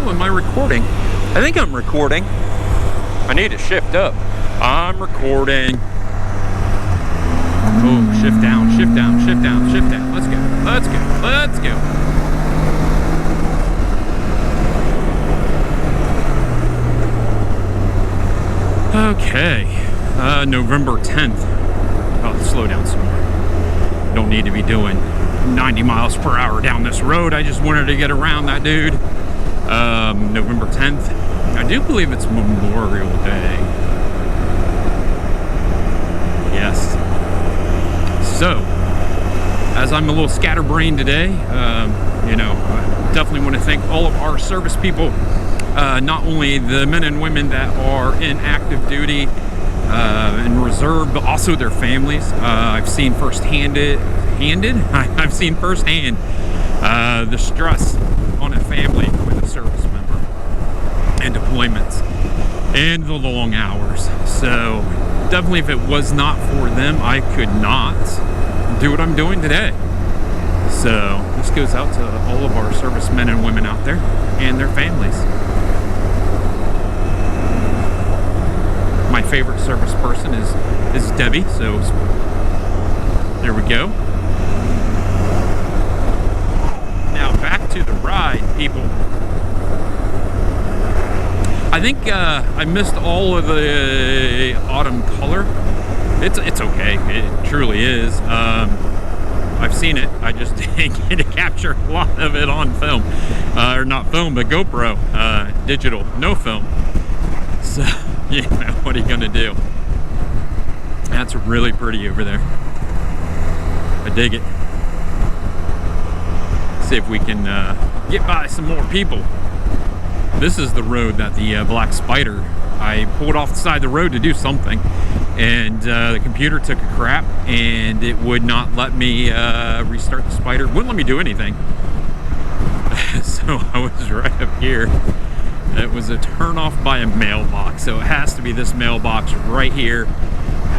Oh, am I recording? I think I'm recording. I need to shift up. I'm recording. Oh, shift down, shift down, shift down, shift down. Let's go, let's go, let's go. Okay, November 10th. Oh, slow down some more. Don't need to be doing 90 miles per hour down this road. I just wanted to get around that dude. November 10th. I do believe it's Memorial Day. Yes. So, as I'm a little scatterbrained today, I definitely want to thank all of our service people, not only the men and women that are in active duty and reserve, but also their families. I've seen firsthand I've seen firsthand the stress on a family with a service member and deployments and the long hours. So definitely, if it was not for them, I could not do what I'm doing today. So this goes out to all of our servicemen and women out there and their families. My favorite service person is Debbie, so there we go. Now back to the ride, people. I think I missed all of the autumn color. It's okay. It truly is. I've seen it. I just didn't get to capture a lot of it on film, or not film, but GoPro, digital, no film. So what are you gonna do? That's really pretty over there. I dig it. See if we can get by some more people. This is the road that the Black Spider, I pulled off the side of the road to do something, and the computer took a crap and it would not let me restart the Spider. Wouldn't let me do anything. So I was right up here. It was a turn off by a mailbox, so it has to be this mailbox right here.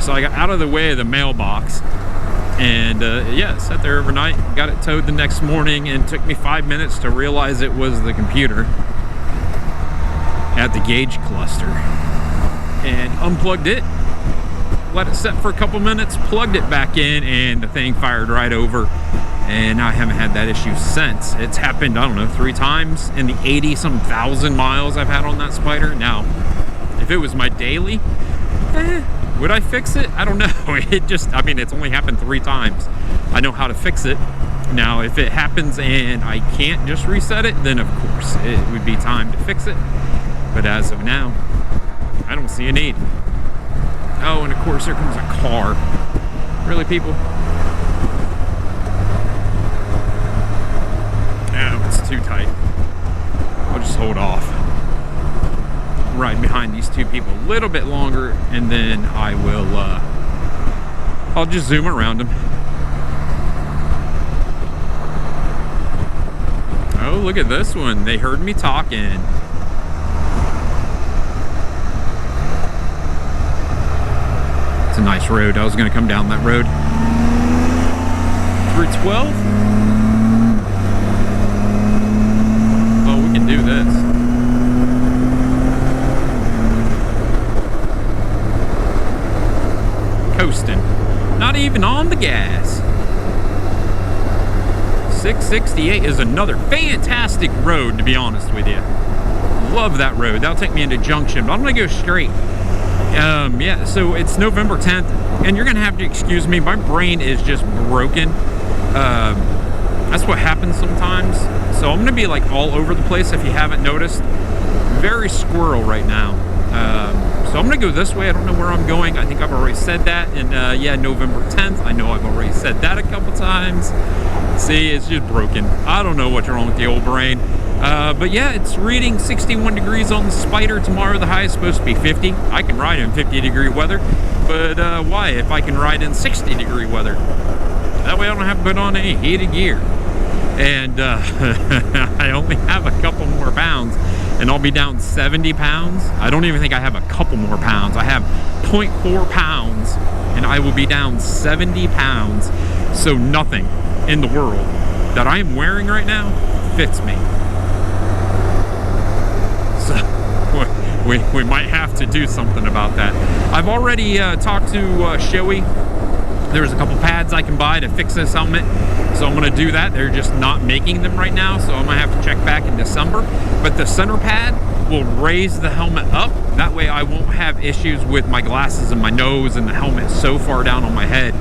So I got out of the way of the mailbox, and sat there overnight, got it towed the next morning, and it took me 5 minutes to realize it was the computer at the gauge cluster, and unplugged it, let it set for a couple minutes, plugged it back in, and the thing fired right over. And I haven't had that issue since. It's happened, I don't know, 3 times in the 80-some thousand miles I've had on that Spider. Now, if it was my daily, would I fix it? I don't know. It's only happened 3 times. I know how to fix it. Now, if it happens and I can't just reset it, then of course it would be time to fix it. But as of now, I don't see a need. Oh, and of course, here comes a car. Really, people? It's too tight. I'll just hold off. Ride behind these 2 people a little bit longer, and then I will I'll just zoom around them. Oh, look at this one. They heard me talking. It's a nice road. I was gonna come down that road. Route 12? Do this. Coasting. Not even on the gas. 668 is another fantastic road, to be honest with you. Love that road. That'll take me into Junction, but I'm gonna go straight. So it's November 10th, and you're gonna have to excuse me. My brain is just broken. That's what happens sometimes. So I'm gonna be like all over the place if you haven't noticed. Very squirrel right now. So I'm gonna go this way. I don't know where I'm going. I think I've already said that. And November 10th. I know I've already said that a couple times. See, it's just broken. I don't know what's wrong with the old brain. But yeah, it's reading 61 degrees on the Spider. Tomorrow the high is supposed to be 50. I can ride in 50-degree weather. But why if I can ride in 60-degree weather? That way I don't have to put on any heated gear. And I only have a couple more pounds, and I'll be down 70 pounds. I don't even think I have a couple more pounds. I have 0.4 pounds, and I will be down 70 pounds. So nothing in the world that I am wearing right now fits me. we might have to do something about that. I've already talked to Shoei. There's a couple pads I can buy to fix this helmet, so I'm going to do that. They're just not making them right now, so I'm going to have to check back in December. But the center pad will raise the helmet up. That way I won't have issues with my glasses and my nose and the helmet so far down on my head.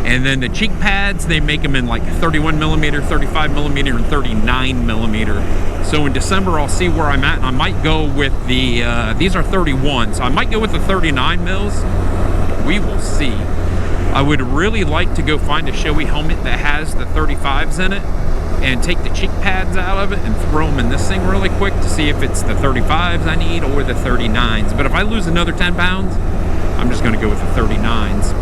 And then the cheek pads, they make them in like 31 millimeter, 35 millimeter, and 39 millimeter. So in December, I'll see where I'm at, and I might go with the, these are 31, so I might go with the 39 mils. We will see. I would really like to go find a Shoei helmet that has the 35s in it and take the cheek pads out of it and throw them in this thing really quick to see if it's the 35s I need or the 39s. But if I lose another 10 pounds, I'm just going to go with the 39s.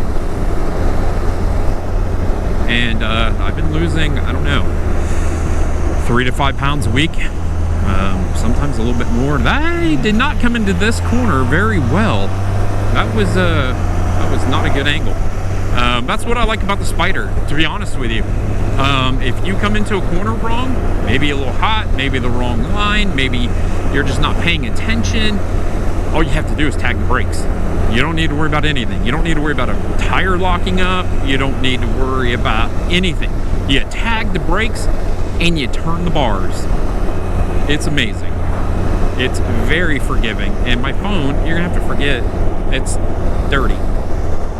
And I've been losing, I don't know, 3 to 5 pounds a week, sometimes a little bit more. I did not come into this corner very well. That was not a good angle. That's what I like about the Spider, to be honest with you. If you come into a corner wrong, maybe a little hot, maybe the wrong line, maybe you're just not paying attention, all you have to do is tag the brakes. You don't need to worry about anything. You don't need to worry about a tire locking up. You don't need to worry about anything. You tag the brakes and you turn the bars. It's amazing. It's very forgiving. And my phone, you're gonna have to forget, it's dirty.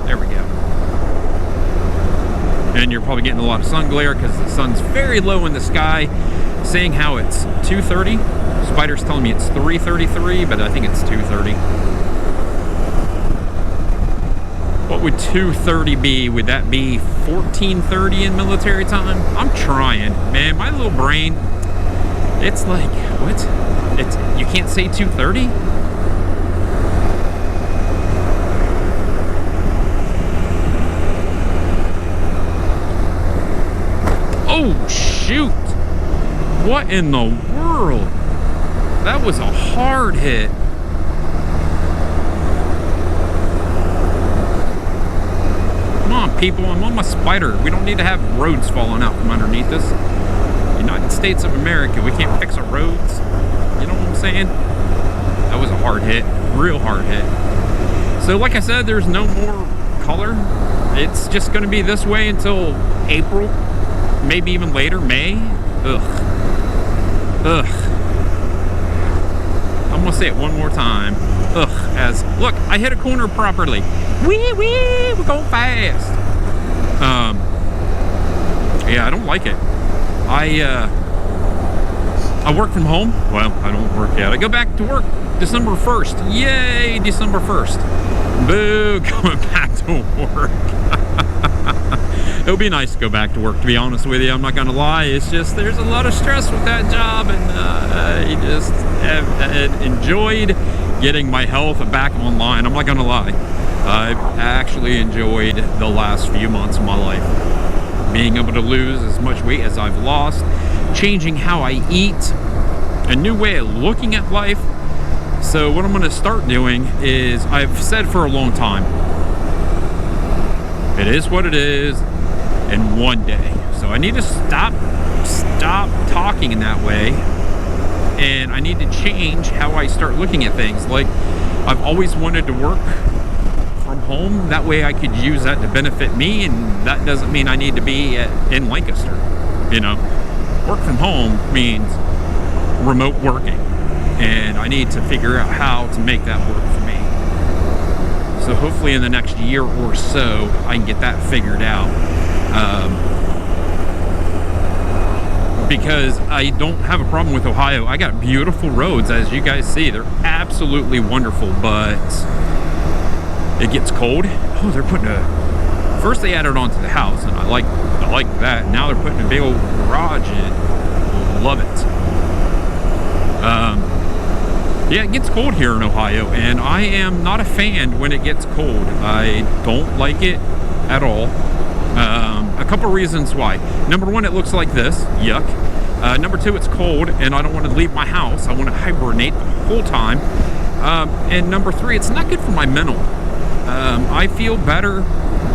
There we go. And you're probably getting a lot of sun glare because the sun's very low in the sky, saying how it's 2:30. Spider's telling me it's 3:33, but I think it's 2:30. What would 2:30 be? Would that be 14:30 in military time? I'm trying, man. My little brain, it's like, what? It's, you can't say 2:30? Oh, shoot. What in the world? That was a hard hit. Come on, people. I'm on my Spider. We don't need to have roads falling out from underneath us. United States of America. We can't fix our roads. You know what I'm saying? That was a hard hit. Real hard hit. So like I said, there's no more color. It's just going to be this way until April. Maybe even later, May. Ugh. Ugh. I'm gonna say it one more time. Ugh. As, look, I hit a corner properly. Wee, we're going fast. Yeah, I don't like it. I work from home. Well, I don't work yet. I go back to work December 1st. Yay, December 1st. Boo, going back to work. It'll be nice to go back to work, to be honest with you. I'm not gonna lie. It's just, there's a lot of stress with that job, and I just have enjoyed getting my health back online. I'm not gonna lie. I've actually enjoyed the last few months of my life. Being able to lose as much weight as I've lost, changing how I eat, a new way of looking at life. So what I'm gonna start doing is, I've said for a long time, it is what it is. In one day. So I need to stop talking in that way, and I need to change how I start looking at things. Like, I've always wanted to work from home, that way I could use that to benefit me, and that doesn't mean I need to be in Lancaster. You know, work from home means remote working, and I need to figure out how to make that work for me. So hopefully in the next year or so I can get that figured out. Because I don't have a problem with Ohio. I got beautiful roads, as you guys see. They're absolutely wonderful, but it gets cold. Oh, they're putting first they added on to the house, and I like that. Now they're putting a big old garage in. Love it. Yeah, it gets cold here in Ohio, and I am not a fan when it gets cold. I don't like it at all. A couple reasons why. Number one, it looks like this. Yuck. Number two, it's cold, and I don't want to leave my house. I want to hibernate the whole time. And number three, it's not good for my mental. I feel better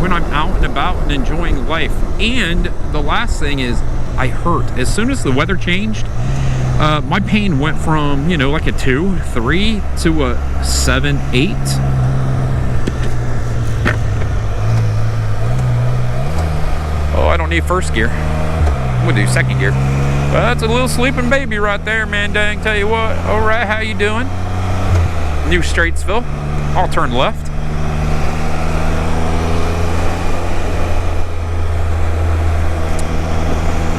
when I'm out and about and enjoying life. And the last thing is, I hurt. As soon as the weather changed, my pain went from, you know, like a 2, 3 to a 7, 8. Oh, I don't need first gear. I'm gonna do second gear. That's a little sleeping baby right there, man. Dang, tell you what. All right, how you doing? New Straitsville. I'll turn left.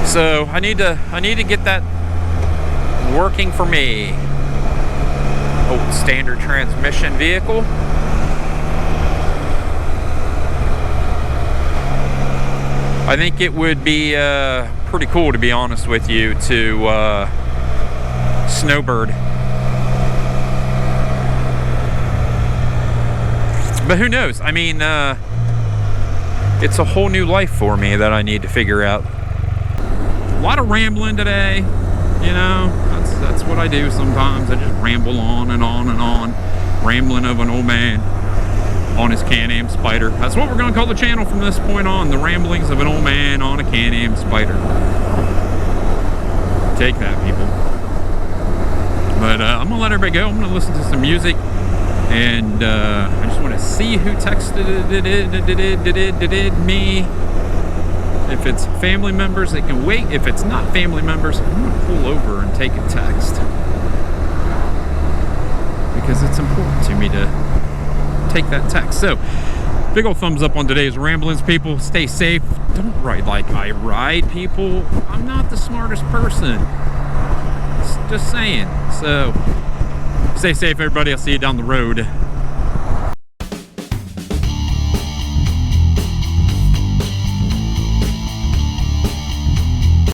So I need to get that working for me. Old standard transmission vehicle. I think it would be pretty cool, to be honest with you, to snowbird. But who knows? I mean, it's a whole new life for me that I need to figure out. A lot of rambling today, you know. That's what I do sometimes. I just ramble on and on and on, rambling of an old man on his Can-Am Spider. That's what we're going to call the channel from this point on, the ramblings of an old man on a Can-Am Spider. Take that, people. But I'm going to let everybody go. I'm going to listen to some music, and I just want to see who texted me. If it's family members, they can wait. If it's not family members, I'm going to pull over and take a text, because it's important to me to take that text. So, big old thumbs up on today's ramblings, people. Stay safe. Don't ride like I ride, people. I'm not the smartest person. Just saying. So, stay safe, everybody. I'll see you down the road.